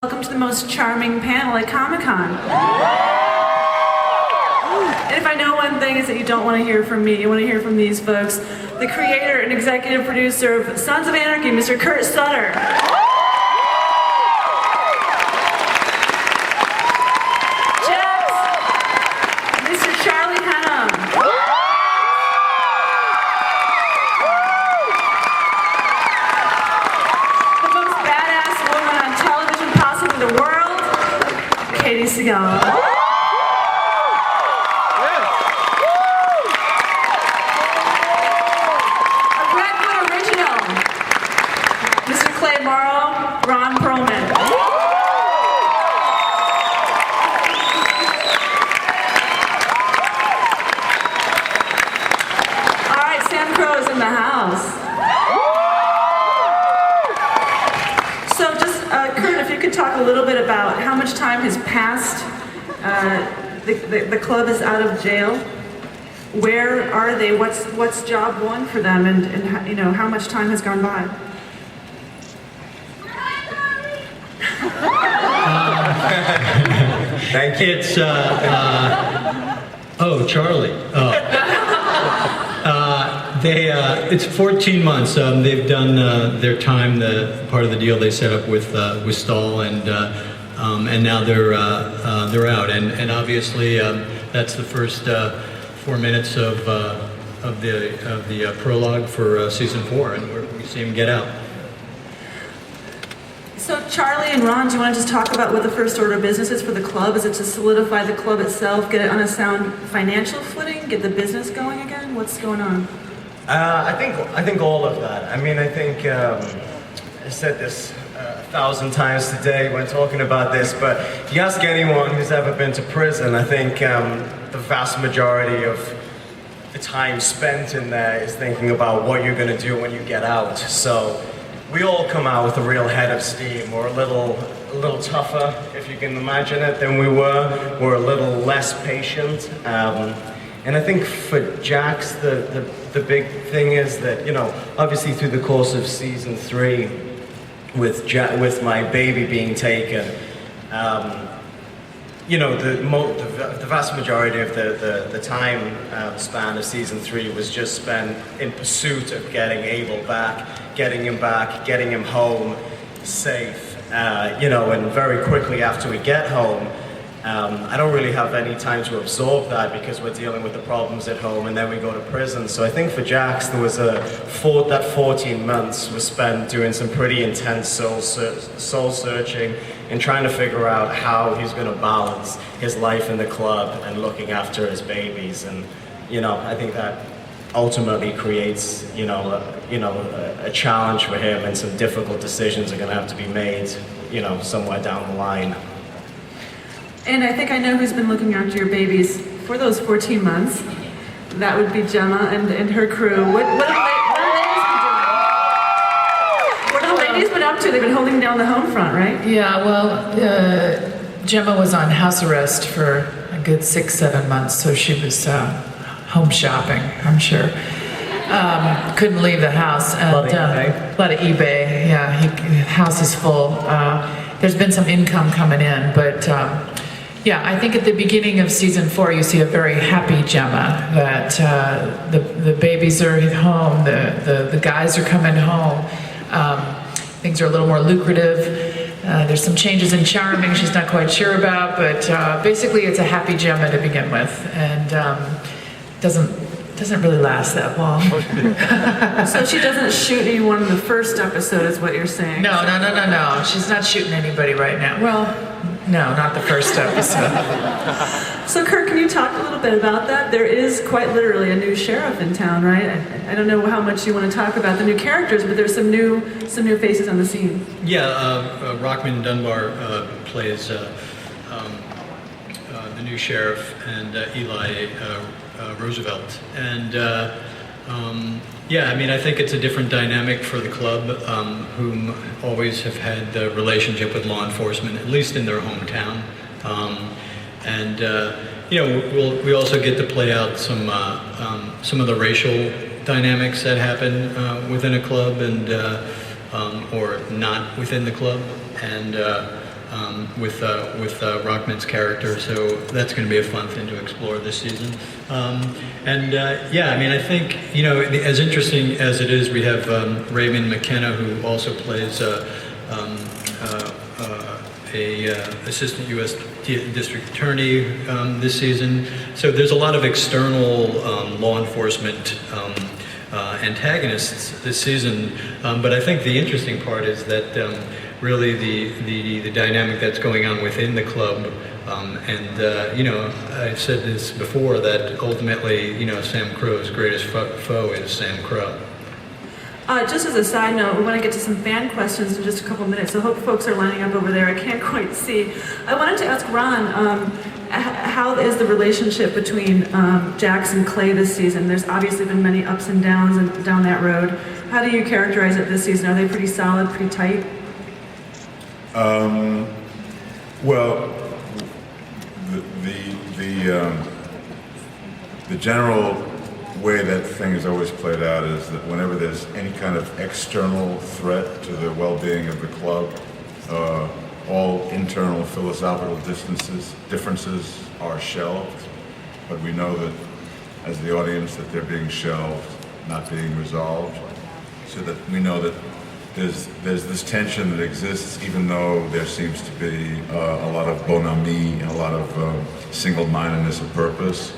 Welcome to the most charming panel at Comic-Con. And if I know one thing, is that you don't want to hear from me. You want to hear from these folks. The creator and executive producer of Sons of Anarchy, Mr. Kurt Sutter. Jax, Mr. Charlie Hunnam. The most badass woman on television, possibly the world, Katey Sagal. Ron Perlman. All right, Sam Crow's in the house. So just, Kurt, if you could talk a little bit about how much time has passed. The club is out of jail. Where are they? What's job one for them? And you know, how much time has gone by? Thank you. It's, oh, Charlie. Oh. It's 14 months. They've done their time, the part of the deal they set up with Stahl, and now they're out. And obviously, that's the first 4 minutes of the prologue for season 4, and we see him get out. So Charlie and Ron, do you want to just talk about what the first order of business is for the club? Is it to solidify the club itself, get it on a sound financial footing, get the business going again? What's going on? I think all of that. I mean, I think I said this 1,000 times today when talking about this, but if you ask anyone who's ever been to prison, I think the vast majority of the time spent in there is thinking about what you're going to do when you get out. So we all come out with a real head of steam. We're a little tougher, if you can imagine it, than we were. We're a little less patient. And I think for Jax, the big thing is that, you know, obviously through the course of season 3, with my baby being taken, you know, the vast majority of the time span of season 3 was just spent in pursuit of getting Abel back, getting him home safe. You know, and very quickly after we get home, I don't really have any time to absorb that because we're dealing with the problems at home, and then we go to prison. So I think for Jax, there was that 14 months was spent doing some pretty intense soul searching and trying to figure out how he's going to balance his life in the club and looking after his babies. And you know, I think that ultimately creates a challenge for him, and some difficult decisions are going to have to be made, you know, somewhere down the line. And I think I know who's been looking after your babies for those 14 months. That would be Gemma and her crew. What have the ladies been up to? They've been holding down the home front, right? Yeah, well, Gemma was on house arrest for a good 6-7 months, so she was home shopping, I'm sure. Couldn't leave the house. And, a lot of eBay. Yeah, house is full. There's been some income coming in, but yeah, I think at the beginning of season 4, you see a very happy Gemma, that the babies are at home, the guys are coming home, things are a little more lucrative. There's some changes in charming she's not quite sure about, but basically it's a happy Gemma to begin with, and doesn't really last that long. So she doesn't shoot anyone in the first episode, is what you're saying? No. She's not shooting anybody right now. Well, no, not the first episode. So Kurt, can you talk a little bit about that? There is quite literally a new sheriff in town, right? I don't know how much you want to talk about the new characters, but there's some new faces on the scene. Yeah, Rockman Dunbar plays the new sheriff, and Eli Roosevelt. And yeah, I mean, I think it's a different dynamic for the club, whom always have had the relationship with law enforcement, at least in their hometown. And you know, we also get to play out some of the racial dynamics that happen within a club, and or not within the club. And with Rockman's character. So that's going to be a fun thing to explore this season. Yeah, I mean, I think, you know, as interesting as it is, we have Raymond McKenna, who also plays a assistant U.S. district attorney this season. So there's a lot of external law enforcement antagonists this season. But I think the interesting part is that really the dynamic that's going on within the club. You know, I've said this before, that ultimately, you know, Sam Crow's greatest foe is Sam Crow. Just as a side note, we want to get to some fan questions in just a couple minutes, so I hope folks are lining up over there. I can't quite see. I wanted to ask Ron, how is the relationship between Jax and Clay this season? There's obviously been many ups and downs down that road. How do you characterize it this season? Are they pretty solid, pretty tight? Well, the general way that thing is always played out is that whenever there's any kind of external threat to the well-being of the club, all internal philosophical differences are shelved. But we know that, as the audience, that they're being shelved, not being resolved. So that we know that there's this tension that exists, even though there seems to be a lot of bonhomie and a lot of single-mindedness of purpose.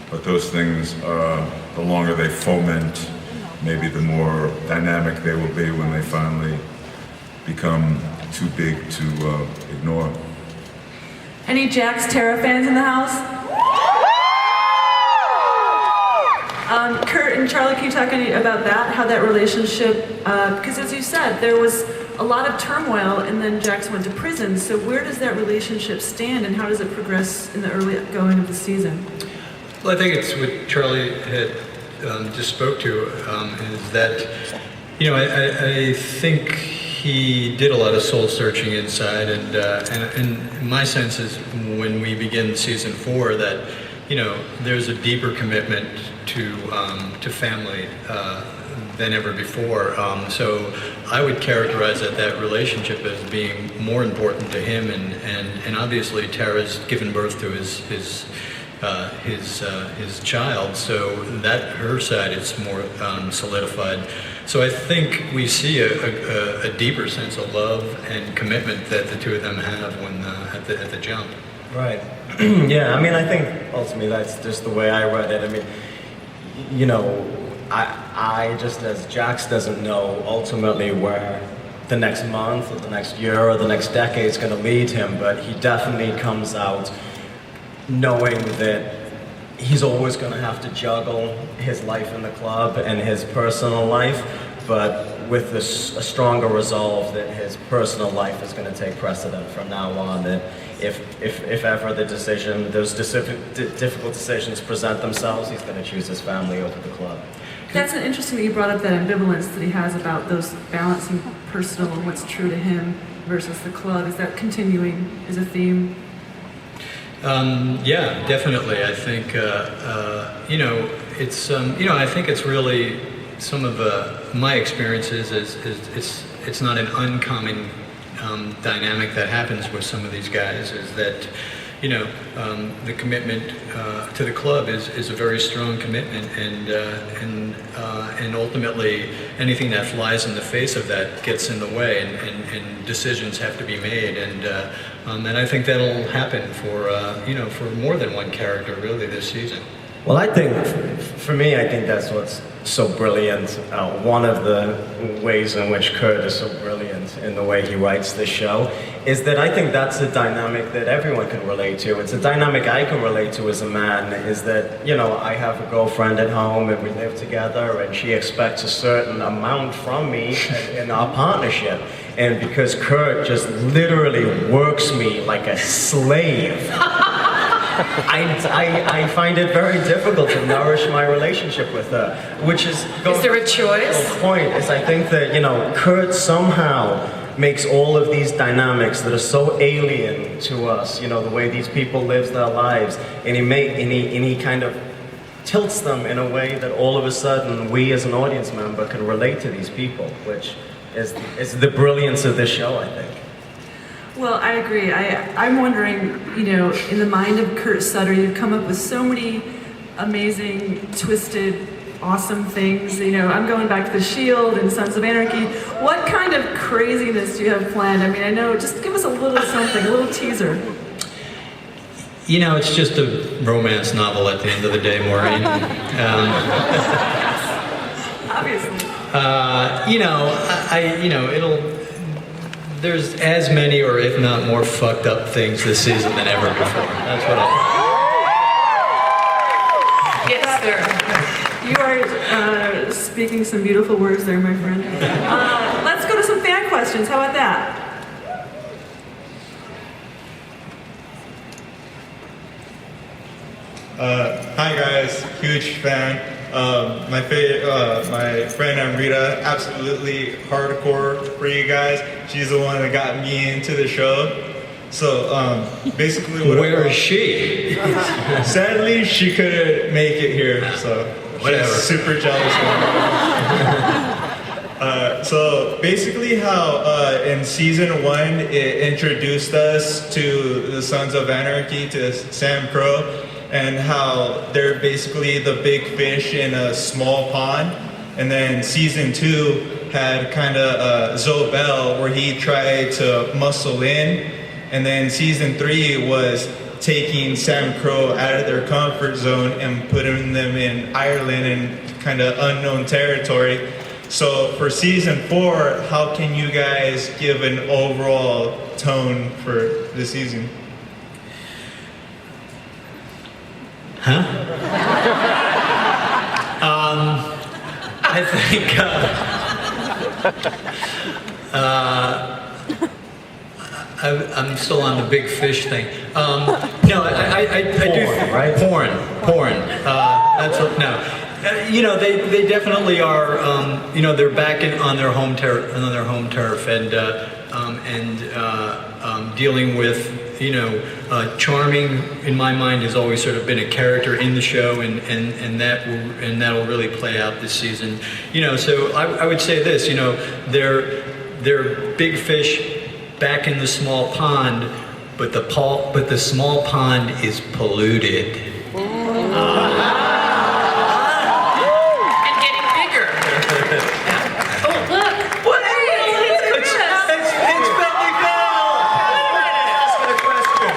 But those things, the longer they foment, maybe the more dynamic they will be when they finally become too big to ignore. Any Jax Terra fans in the house? Kurt and Charlie, can you talk any about that, how that relationship, because as you said, there was a lot of turmoil and then Jax went to prison, so where does that relationship stand and how does it progress in the early going of the season? Well, I think it's what Charlie had just spoke to, is that, you know, I think he did a lot of soul searching inside, and my sense is when we begin season 4 that, you know, there's a deeper commitment to family than ever before. So I would characterize that relationship as being more important to him, and obviously Tara's given birth to his child, so that her side is more solidified. So I think we see a deeper sense of love and commitment that the two of them have when at the jump. Right. Yeah, I mean, I think ultimately that's just the way I read it. I mean, you know, I just, as Jax doesn't know ultimately where the next month or the next year or the next decade is going to lead him, but he definitely comes out knowing that he's always going to have to juggle his life in the club and his personal life, but with a stronger resolve that his personal life is going to take precedent from now on, that if ever those difficult decisions present themselves, he's going to choose his family over the club. That's interesting that you brought up that ambivalence that he has about those balancing personal and what's true to him versus the club. Is that continuing as a theme? Yeah, definitely. I think, you know, it's, you know, I think it's really some of my experiences is it's not an uncommon dynamic that happens with some of these guys, is that, you know, the commitment to the club is a very strong commitment, and ultimately anything that flies in the face of that gets in the way, and decisions have to be made, and I think that'll happen for you know, for more than one character really this season. Well, I think, for me, I think that's what's so brilliant. One of the ways in which Kurt is so brilliant in the way he writes the show is that I think that's a dynamic that everyone can relate to. It's a dynamic I can relate to as a man, is that, you know, I have a girlfriend at home and we live together and she expects a certain amount from me in our partnership. And because Kurt just literally works me like a slave, I find it very difficult to nourish my relationship with her, which is... Is there a choice? The point is, I think that, you know, Kurt somehow makes all of these dynamics that are so alien to us, you know, the way these people live their lives, and he kind of tilts them in a way that all of a sudden we as an audience member can relate to these people, which is the brilliance of this show, I think. Well, I agree. I'm wondering, in the mind of Kurt Sutter, you've come up with so many amazing, twisted, awesome things. I'm going back to The Shield and Sons of Anarchy. What kind of craziness do you have planned? I mean, I know, just give us a little something, a little teaser. It's just a romance novel at the end of the day, Maureen. Obviously. There's as many, or if not more, fucked up things this season than ever before. That's what Yes, sir. You are speaking some beautiful words there, my friend. Let's go to some fan questions. How about that? Hi guys, huge fan. My friend Amrita, absolutely hardcore for you guys. She's the one that got me into the show. So basically, Where is she? Sadly, she couldn't make it here, so Whatever. she's super jealous of me. So basically, how in season 1 it introduced us to the Sons of Anarchy, to Sam Crow, and how they're basically the big fish in a small pond. And then season 2 had kind of Zobel, where he tried to muscle in. And then season 3 was taking Sam Crow out of their comfort zone and putting them in Ireland in kind of unknown territory. So for season 4, how can you guys give an overall tone for the season? Huh? I think I'm still on the big fish thing. No, I do. Right? Porn. That's what. No. They definitely are. They're back on their home turf, and dealing with. Charming in my mind has always sort of been a character in the show, and that will really play out this season. So I would say this. They're big fish back in the small pond, but the small pond is polluted. And getting bigger. Oh, look. What? It's Bentley Bell! Asking a question.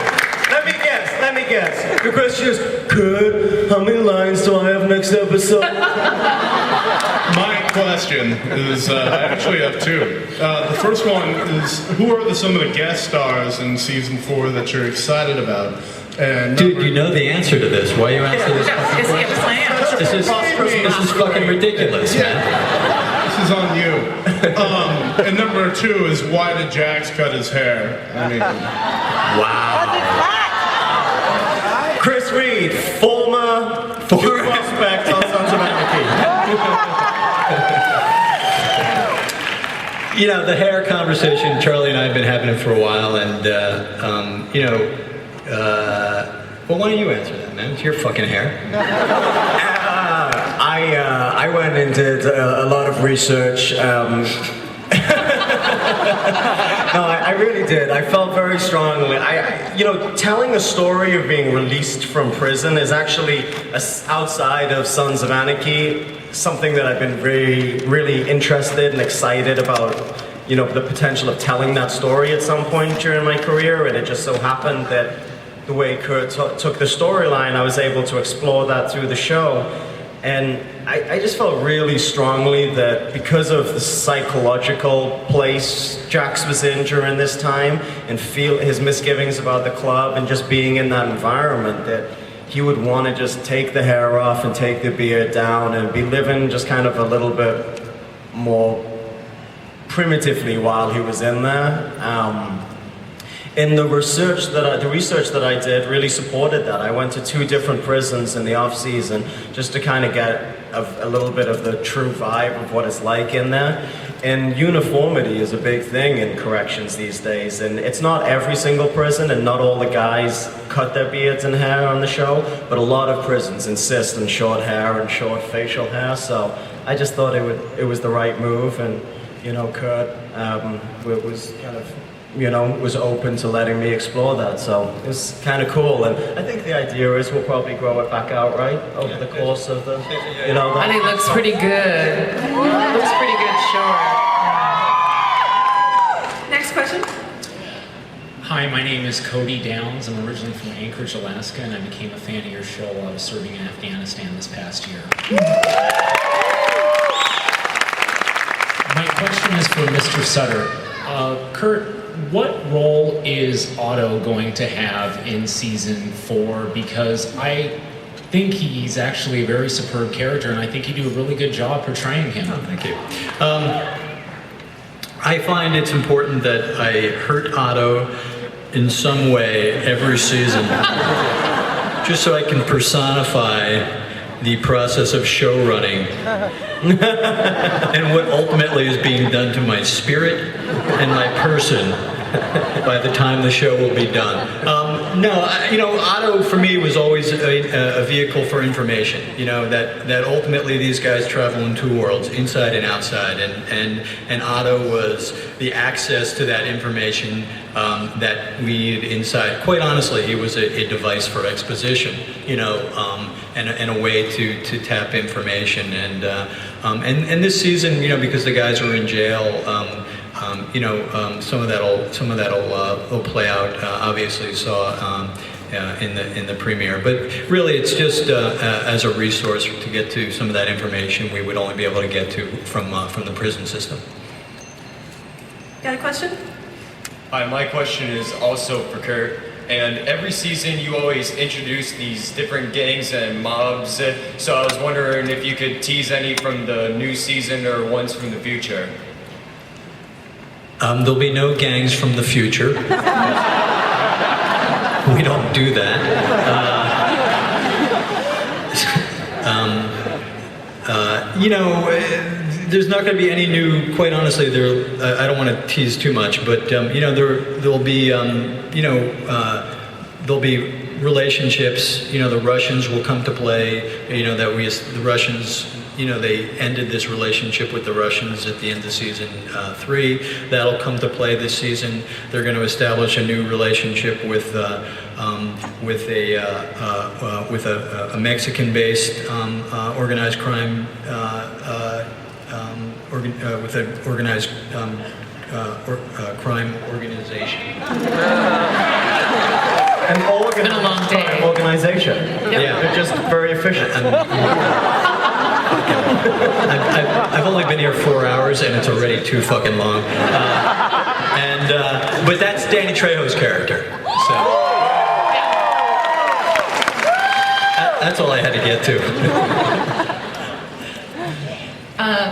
Let me guess. The question is, Kurt, how many lines do I have next episode? My question is, I actually have two. The first one is, who are some of the guest stars in season 4 that you're excited about? And Dude, you know the answer to this. Why are you answering this fucking Is he a question? plant? This is fucking ridiculous, man. This is on you. And number 2 is, why did Jax cut his hair? I mean, Wow. Chris Reed, former prospect on Sons of Anarchy. The hair conversation, Charlie and I have been having it for a while, and well, why don't you answer that, man? It's your fucking hair. I went into a lot of research. No, I really did. I felt very strongly. Telling a story of being released from prison is actually outside of Sons of Anarchy. Something that I've been really interested and excited about. The potential of telling that story at some point during my career, and it just so happened that the way Kurt took the storyline, I was able to explore that through the show. And I just felt really strongly that because of the psychological place Jax was in during this time, and feel his misgivings about the club and just being in that environment, that he would want to just take the hair off and take the beard down and be living just kind of a little bit more primitively while he was in there. And the research that I did really supported that. I went to 2 different prisons in the off season just to kind of get a little bit of the true vibe of what it's like in there. And uniformity is a big thing in corrections these days. And it's not every single prison, and not all the guys cut their beards and hair on the show, but a lot of prisons insist on short hair and short facial hair. So I just thought it was the right move, and Kurt was kind of was open to letting me explore that. So it was kind of cool. And I think the idea is we'll probably grow it back out, right, over the course of the, And he looks pretty good. Looks pretty good short. Next question. Hi, my name is Cody Downs. I'm originally from Anchorage, Alaska, and I became a fan of your show while I was serving in Afghanistan this past year. My question is for Mr. Sutter. Kurt, what role is Otto going to have in season 4? Because I think he's actually a very superb character, and I think you do a really good job portraying him. Oh, thank you. I find it's important that I hurt Otto in some way every season, just so I can personify the process of show running and what ultimately is being done to my spirit and my person by the time the show will be done. Otto for me was always a vehicle for information. That ultimately these guys travel in two worlds, inside and outside, and Otto was the access to that information that we needed inside. Quite honestly, he was a device for exposition, and a way to tap information. And this season, because the guys were in jail. Some of that'll play out. Obviously, you saw in the premiere, but really, it's just as a resource to get to some of that information we would only be able to get to from the prison system. Got a question? Hi, my question is also for Kurt. And every season you always introduce these different gangs and mobs. So I was wondering if you could tease any from the new season or ones from the future. There'll be no gangs from the future. We don't do that. There's not going to be any new. Quite honestly, I don't want to tease too much, but there'll be relationships. The Russians will come to play. The Russians. They ended this relationship with the Russians at the end of season 3. That'll come to play this season. They're going to establish a new relationship with a Mexican-based organized crime with an organized crime organization. An been a long day. crime organization. Yeah. They're just very efficient. I've only been here 4 hours and it's already too fucking long. But that's Danny Trejo's character. So that's all I had to get to.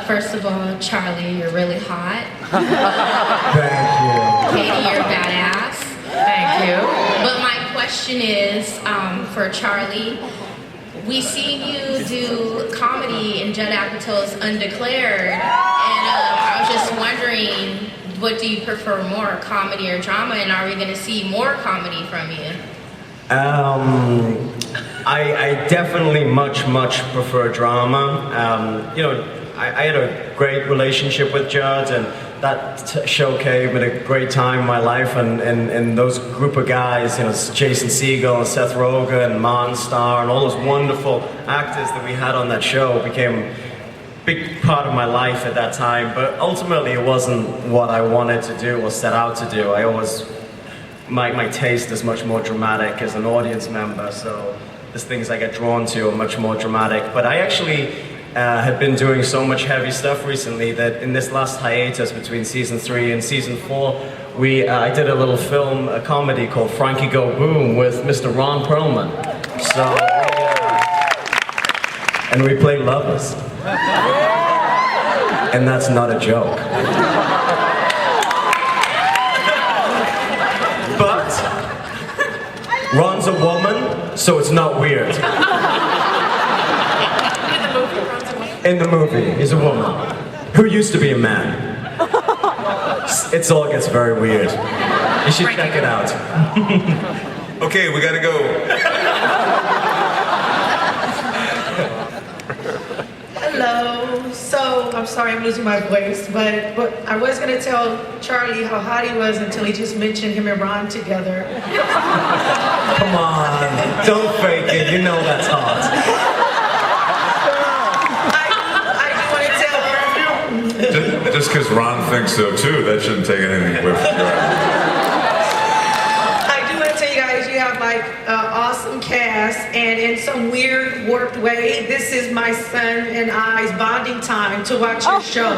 First of all, Charlie, you're really hot. Thank you. Katey, you're badass. Thank you. But my question is for Charlie. We see you do comedy in Judd Apatow's Undeclared, and I was just wondering, what do you prefer more, comedy or drama, and are we going to see more comedy from you? I definitely much prefer drama. I had a great relationship with Judd, and that show came at a great time in my life, and those group of guys, Jason Segel and Seth Rogen and Monstar and all those wonderful actors that we had on that show became a big part of my life at that time. But ultimately, it wasn't what I wanted to do or set out to do. My taste is much more dramatic as an audience member, so there's things I get drawn to are much more dramatic. But I actually had been doing so much heavy stuff recently that in this last hiatus between season 3 and season 4, I did a little film, a comedy called Frankie Go Boom with Mr. Ron Perlman. So, and we play lovers. And that's not a joke. But Ron's a woman, so it's not weird. In the movie, he's a woman who used to be a man. It all gets very weird. You should check it out. Okay, we gotta go. Hello. So I'm sorry I'm losing my voice, but I was going to tell Charlie how hot he was until he just mentioned him and Ron together. Come on, don't fake it. You know that's hot. I do want to tell Just because Ron thinks so too, that shouldn't take anything away from you. I do want to tell you guys, you have like awesome cast, and in some weird, warped way, this is my son and I's bonding time to watch your show.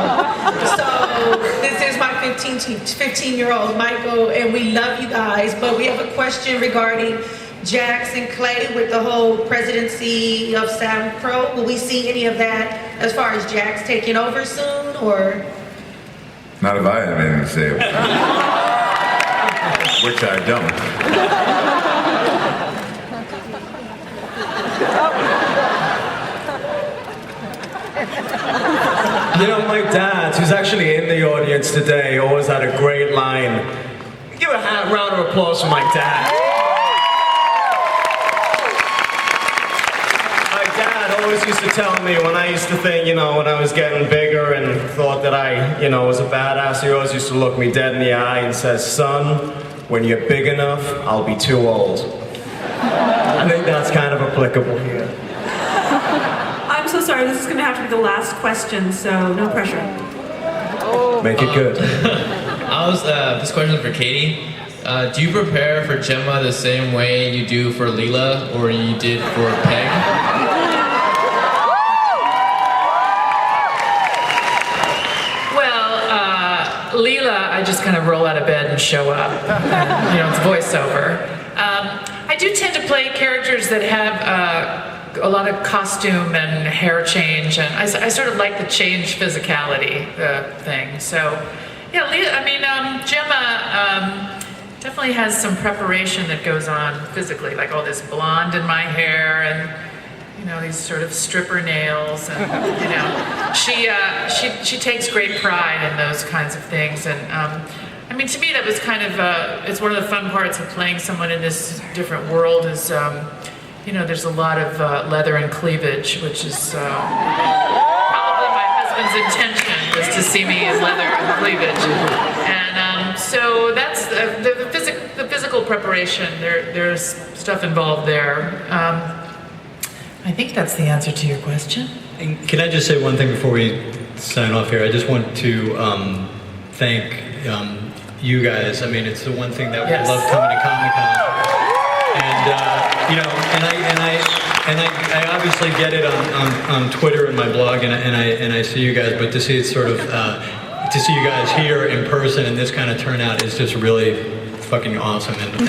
So this is my 15-year-old Michael, and we love you guys, but we have a question regarding Jax and Clay with the whole presidency of Sam Pro. Will we see any of that as far as Jax taking over soon, or? Not if I have anything to say about it. Which I don't. You know, my dad, who's actually in the audience today, always had a great line. Give a round of applause for my dad. My dad always used to tell me when I used to think, you know, when I was getting bigger and thought that I, you know, was a badass, he always used to look me dead in the eye and says, son, when you're big enough, I'll be too old. I think that's kind of applicable here. I'm so sorry, this is going to have to be the last question, so no pressure. Make it good. This question is for Katey. Do you prepare for Gemma the same way you do for Leela or you did for Peg? Well, Leela, I just kind of roll out of bed and show up. You know, it's voiceover. I do tend to play characters that have a lot of costume and hair change, and I sort of like the change physicality thing. So, yeah, Gemma definitely has some preparation that goes on physically, like all this blonde in my hair and, you know, these sort of stripper nails, and, you know, she takes great pride in those kinds of things. And I mean, to me, that was kind of it's one of the fun parts of playing someone in this different world is. You know, there's a lot of leather and cleavage, which is probably my husband's intention, was to see me in leather and cleavage. And so that's the physical preparation. There's stuff involved there. I think that's the answer to your question. And can I just say one thing before we sign off here? I just want to thank you guys. I mean, it's the one thing that we love coming to Comic-Con. And you know, and I obviously get it on Twitter and my blog, and I see you guys, but to see it sort of to see you guys here in person and this kind of turnout is just really fucking awesome. And